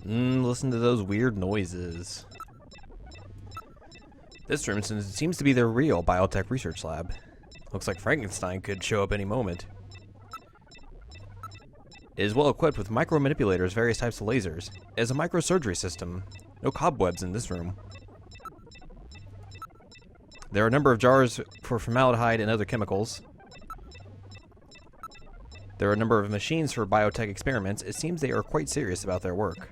Listen to those weird noises. This room seems to be their real biotech research lab. Looks like Frankenstein could show up any moment. It is well equipped with micro-manipulators, various types of lasers. It has a microsurgery system. No cobwebs in this room. There are a number of jars for formaldehyde and other chemicals. There are a number of machines for biotech experiments. It seems they are quite serious about their work.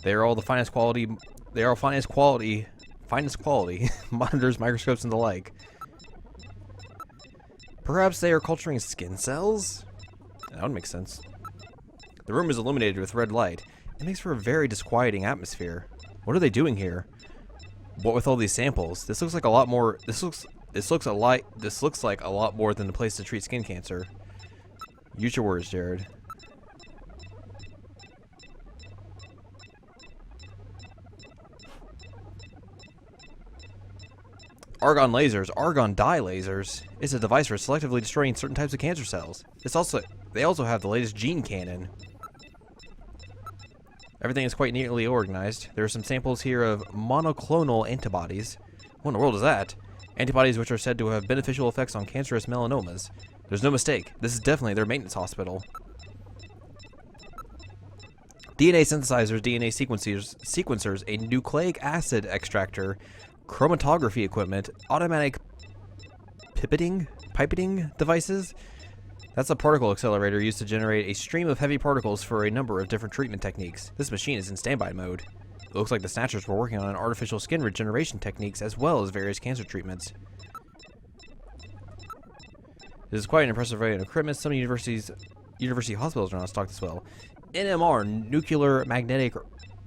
They are all the finest quality. They are all finest quality monitors, microscopes, and the like. Perhaps they are culturing skin cells? That would make sense. The room is illuminated with red light. It makes for a very disquieting atmosphere. What are they doing here? What with all these samples? This looks like a lot more. This looks like a lot more than the place to treat skin cancer. Use your words, Jared. Argon lasers, argon dye lasers, is a device for selectively destroying certain types of cancer cells. They also have the latest gene cannon. Everything is quite neatly organized. There are some samples here of monoclonal antibodies. What in the world is that? Antibodies which are said to have beneficial effects on cancerous melanomas. There's no mistake. This is definitely their maintenance hospital. DNA synthesizers, DNA sequencers, a nucleic acid extractor, chromatography equipment, automatic pipetting devices. That's a particle accelerator used to generate a stream of heavy particles for a number of different treatment techniques. This machine is in standby mode. It looks like the Snatchers were working on artificial skin regeneration techniques as well as various cancer treatments. This is quite an impressive array of equipment. Some university hospitals are not stocked as well. NMR, nuclear magnetic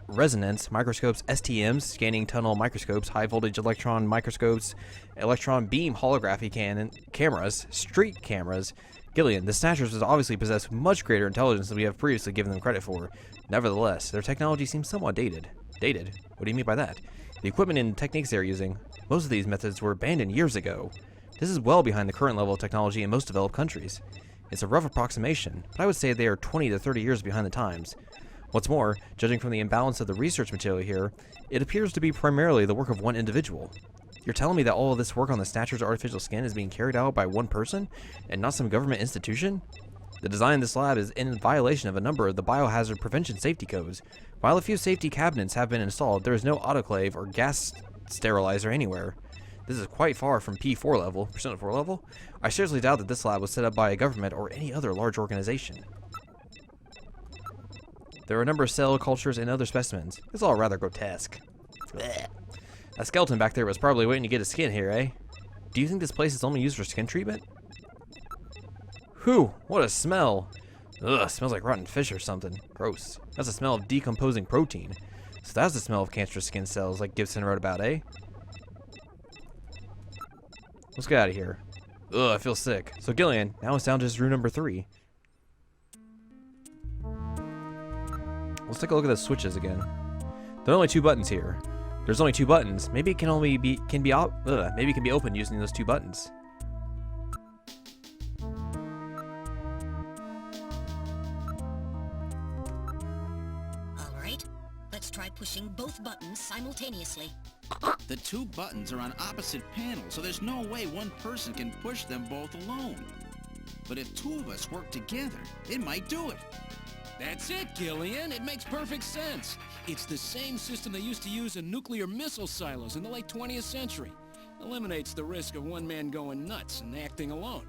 resonance microscopes, STMs, scanning tunnel microscopes, high voltage electron microscopes, electron beam holography cameras, street cameras. Gillian, the Snatchers obviously possess much greater intelligence than we have previously given them credit for. Nevertheless, their technology seems somewhat dated. Dated? What do you mean by that? The equipment and techniques they are using, most of these methods were abandoned years ago. This is well behind the current level of technology in most developed countries. It's a rough approximation, but I would say they are 20 to 30 years behind the times. What's more, judging from the imbalance of the research material here, it appears to be primarily the work of one individual. You're telling me that all of this work on the Snatcher's artificial skin is being carried out by one person, and not some government institution? The design of this lab is in violation of a number of the biohazard prevention safety codes. While a few safety cabinets have been installed, there is no autoclave or gas sterilizer anywhere. This is quite far from P4 level, percent 4 level. I seriously doubt that this lab was set up by a government or any other large organization. There are a number of cell cultures and other specimens. It's all rather grotesque. Blech. That skeleton back there was probably waiting to get his skin here, eh? Do you think this place is only used for skin treatment? Whew, what a smell. Ugh, smells like rotten fish or something. Gross. That's the smell of decomposing protein. So that's the smell of cancerous skin cells like Gibson wrote about, eh? Let's get out of here. Ugh, I feel sick. So Gillian, now it's down to just room number 3. Let's take a look at the switches again. There are only 2 buttons here. There's only 2 buttons. Maybe it can only be maybe it can be opened using those 2 buttons. All right. Let's try pushing both buttons simultaneously. The 2 buttons are on opposite panels, so there's no way one person can push them both alone. But if 2 of us work together, it might do it. That's it, Gillian. It makes perfect sense. It's the same system they used to use in nuclear missile silos in the late 20th century. Eliminates the risk of one man going nuts and acting alone.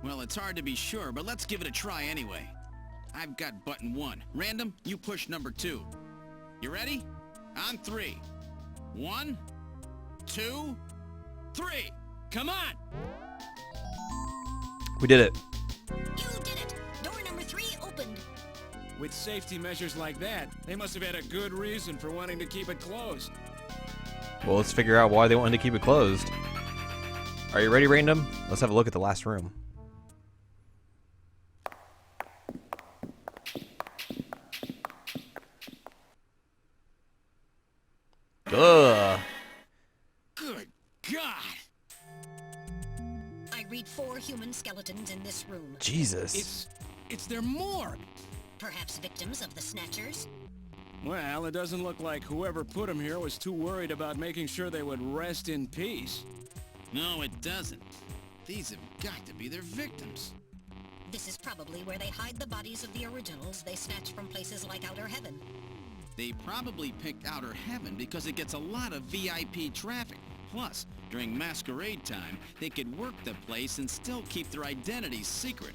Well, it's hard to be sure, but let's give it a try anyway. I've got button 1. Random, you push number 2. You ready? On 3. 1, 2, 3. Come on! We did it. You did it! Door number 3 opened. With safety measures like that, they must have had a good reason for wanting to keep it closed. Well, let's figure out why they wanted to keep it closed. Are you ready, Random? Let's have a look at the last room. Ugh. Good God! I read 4 human skeletons in this room. Jesus. It's their morgue. Perhaps victims of the Snatchers? Well, it doesn't look like whoever put them here was too worried about making sure they would rest in peace. No, it doesn't. These have got to be their victims. This is probably where they hide the bodies of the originals they snatch from places like Outer Heaven. They probably picked Outer Heaven because it gets a lot of VIP traffic. Plus, during masquerade time, they could work the place and still keep their identities secret.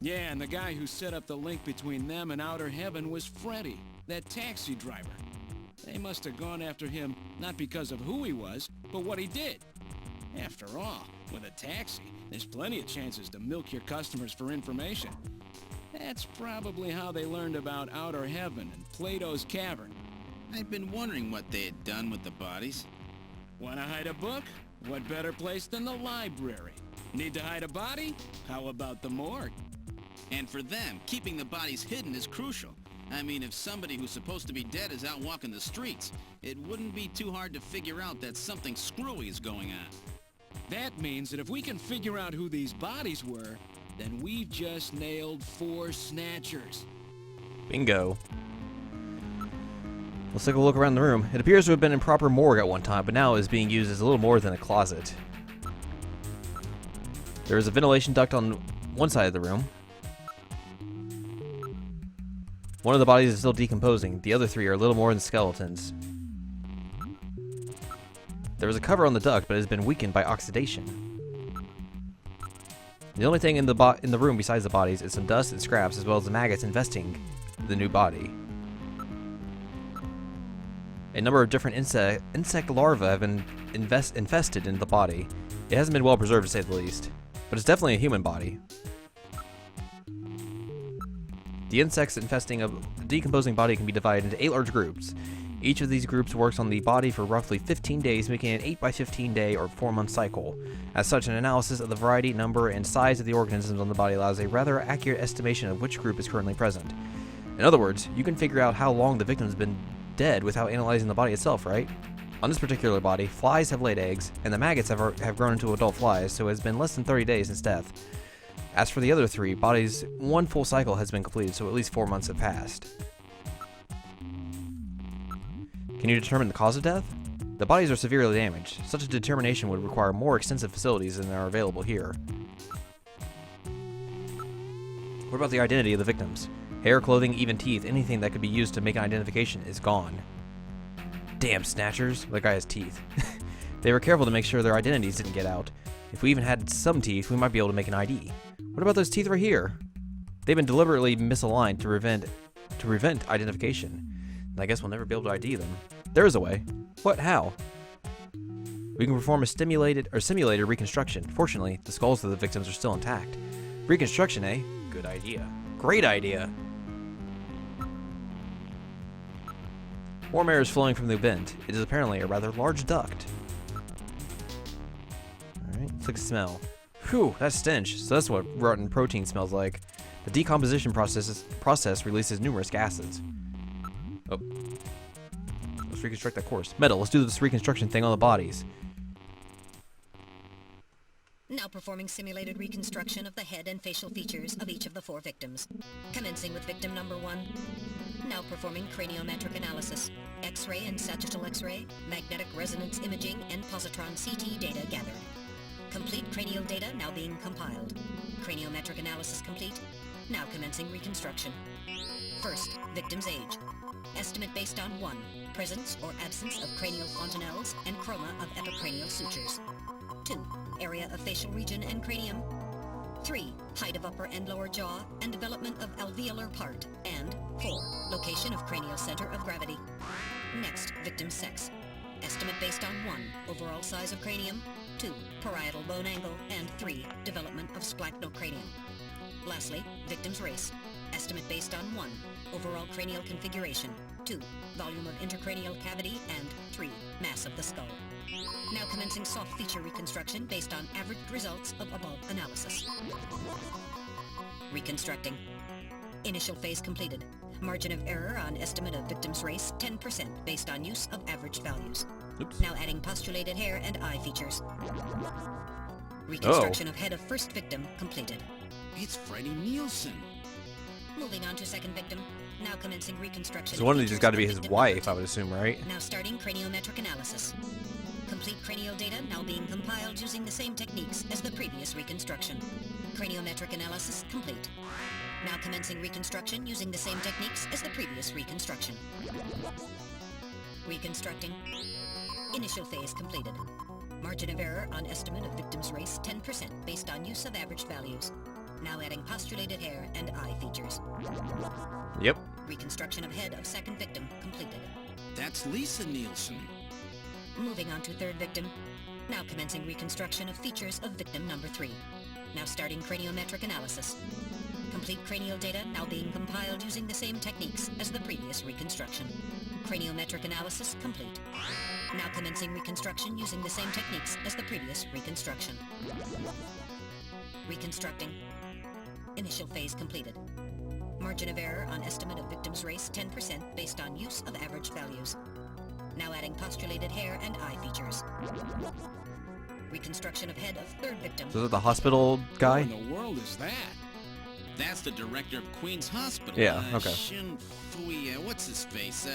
Yeah, and the guy who set up the link between them and Outer Heaven was Freddy, that taxi driver. They must have gone after him not because of who he was, but what he did. After all, with a taxi, there's plenty of chances to milk your customers for information. That's probably how they learned about Outer Heaven and Plato's Cavern. I've been wondering what they had done with the bodies. Want to hide a book? What better place than the library? Need to hide a body? How about the morgue? And for them, keeping the bodies hidden is crucial. I mean, if somebody who's supposed to be dead is out walking the streets, it wouldn't be too hard to figure out that something screwy is going on. That means that if we can figure out who these bodies were, then we've just nailed 4 Snatchers. Bingo. Let's take a look around the room. It appears to have been in proper morgue at one time, but now is being used as a little more than a closet. There is a ventilation duct on one side of the room. One of the bodies is still decomposing. The other 3 are little more than skeletons. There is a cover on the duct, but it has been weakened by oxidation. The only thing in the room besides the bodies is some dust and scraps, as well as the maggots infesting the new body. A number of different insect larvae have been infested in the body. It hasn't been well preserved, to say the least, but it's definitely a human body. The insects infesting a decomposing body can be divided into 8 large groups. Each of these groups works on the body for roughly 15 days, making it an 8 by 15 day or 4-month cycle. As such, an analysis of the variety, number, and size of the organisms on the body allows a rather accurate estimation of which group is currently present. In other words, you can figure out how long the victim's been dead without analyzing the body itself, right? On this particular body, flies have laid eggs, and the maggots have grown into adult flies, so it has been less than 30 days since death. As for the other 3 bodies, 1 full cycle has been completed, so at least 4 months have passed. Can you determine the cause of death? The bodies are severely damaged. Such a determination would require more extensive facilities than are available here. What about the identity of the victims? Hair, clothing, even teeth, anything that could be used to make an identification is gone. Damn Snatchers. That guy has teeth. They were careful to make sure their identities didn't get out. If we even had some teeth, we might be able to make an ID. What about those teeth right here? They've been deliberately misaligned to prevent identification. And I guess we'll never be able to ID them. There is a way. What? How? We can perform a simulated reconstruction. Fortunately, the skulls of the victims are still intact. Reconstruction, eh? Good idea. Great idea. Warm air is flowing from the vent. It is apparently a rather large duct. Alright, let's take a smell. Whew, that stench. So that's what rotten protein smells like. The decomposition process releases numerous gases. Oh. Let's reconstruct that course. Metal, let's do this reconstruction thing on the bodies. Now performing simulated reconstruction of the head and facial features of each of the 4 victims. Commencing with victim number 1. Now performing craniometric analysis. X-ray and sagittal X-ray, magnetic resonance imaging, and positron CT data gathered. Complete cranial data now being compiled. Craniometric analysis complete. Now commencing reconstruction. First, victim's age. Estimate based on 1. Presence or absence of cranial fontanelles and chroma of epicranial sutures. 2. Area of facial region and cranium. 3. Height of upper and lower jaw and development of alveolar part. And 4. Location of cranial center of gravity. Next, victim's sex. Estimate based on 1. Overall size of cranium. 2. Parietal bone angle. And 3. Development of splachocranium. Lastly, victim's race. Estimate based on 1. Overall cranial configuration. 2. Volume of intercranial cavity. And 3. Mass of the skull. Now commencing soft feature reconstruction based on averaged results of above analysis. Reconstructing. Initial phase completed. Margin of error on estimate of victim's race 10% based on use of average values. Oops. Now adding postulated hair and eye features. Reconstruction of head of first victim completed. It's Freddie Nielsen. Moving on to second victim. Now commencing reconstruction. So one of these has features got to of be his victim wife, I number would assume, right? 2. Now starting craniometric analysis. Complete cranial data now being compiled using the same techniques as the previous reconstruction. Craniometric analysis complete. Now commencing reconstruction using the same techniques as the previous reconstruction. Reconstructing. Initial phase completed. Margin of error on estimate of victim's race 10% based on use of averaged values. Now adding postulated hair and eye features. Yep. Reconstruction of head of second victim completed. That's Lisa Nielsen. Moving on to third victim. Now commencing reconstruction of features of victim number 3. Now starting craniometric analysis. Complete cranial data now being compiled using the same techniques as the previous reconstruction. Craniometric analysis complete. Now commencing reconstruction using the same techniques as the previous reconstruction. Reconstructing. Initial phase completed. Margin of error on estimate of victim's race 10% based on use of average values. Now adding postulated hair and eye features. Reconstruction of head of third victim. So is it the hospital guy? What in the world is that? That's the director of Queen's Hospital. Yeah, okay. Shin Fui, what's his face?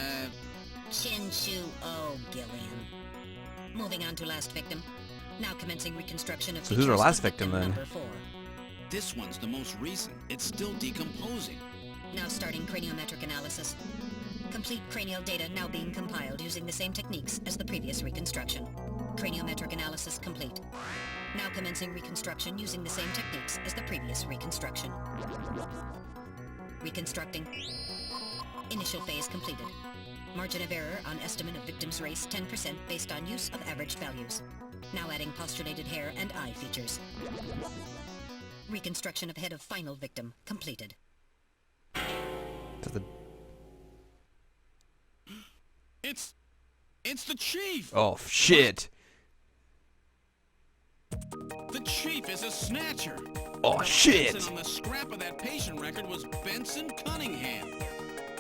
Shin Shu O Gillian. Moving on to last victim. Now commencing reconstruction of So who's our features last of victim then? number 4. This one's the most recent. It's still decomposing. Now starting craniometric analysis. Complete cranial data now being compiled using the same techniques as the previous reconstruction. Craniometric analysis complete. Now commencing reconstruction using the same techniques as the previous reconstruction. Reconstructing. Initial phase completed. Margin of error on estimate of victim's race 10% based on use of average values. Now adding postulated hair and eye features. Reconstruction of head of final victim completed. To the... It's the chief! Oh, shit. The chief is a snatcher! Oh, shit. Benson on the scrap of that patient record was Benson Cunningham.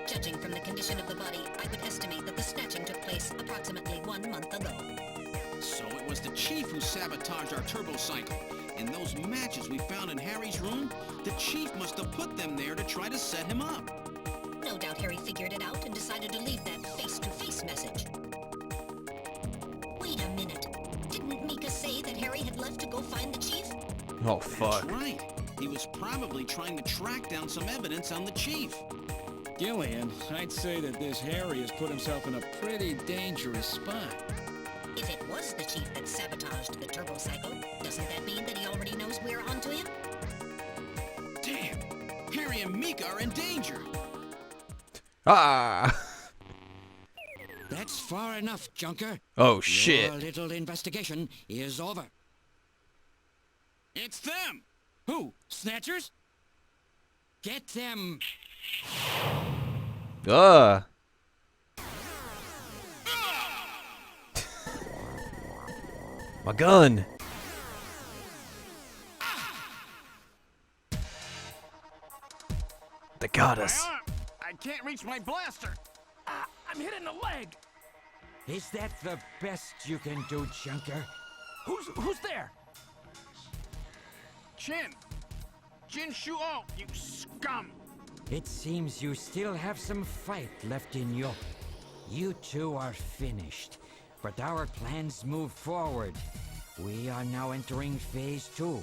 Judging from the condition of the body, I would estimate that the snatching took place approximately 1 month ago. So it was the chief who sabotaged our turbo cycle. And those matches we found in Harry's room, the chief must have put them there to try to set him up. No doubt Harry figured it out and decided to leave that face-to-face message. Wait a minute. Didn't Mika say that Harry had left to go find the chief? Oh, fuck. That's right. He was probably trying to track down some evidence on the chief. Gillian, I'd say that this Harry has put himself in a pretty dangerous spot. If it was the chief that sabotaged the turbo cycle, doesn't that mean that he already knows we're onto him? Damn! Harry and Mika are in danger! Ah! That's far enough, Junker. Oh, shit. Your little investigation is over. It's them! Who? Snatchers? Get them! My gun. They got us. I can't reach my blaster! I'm hit in the leg! Is that the best you can do, Junker? Who's there? Jin Shuo, you scum! It seems you still have some fight left in you. You two are finished, but our plans move forward. We are now entering phase 2.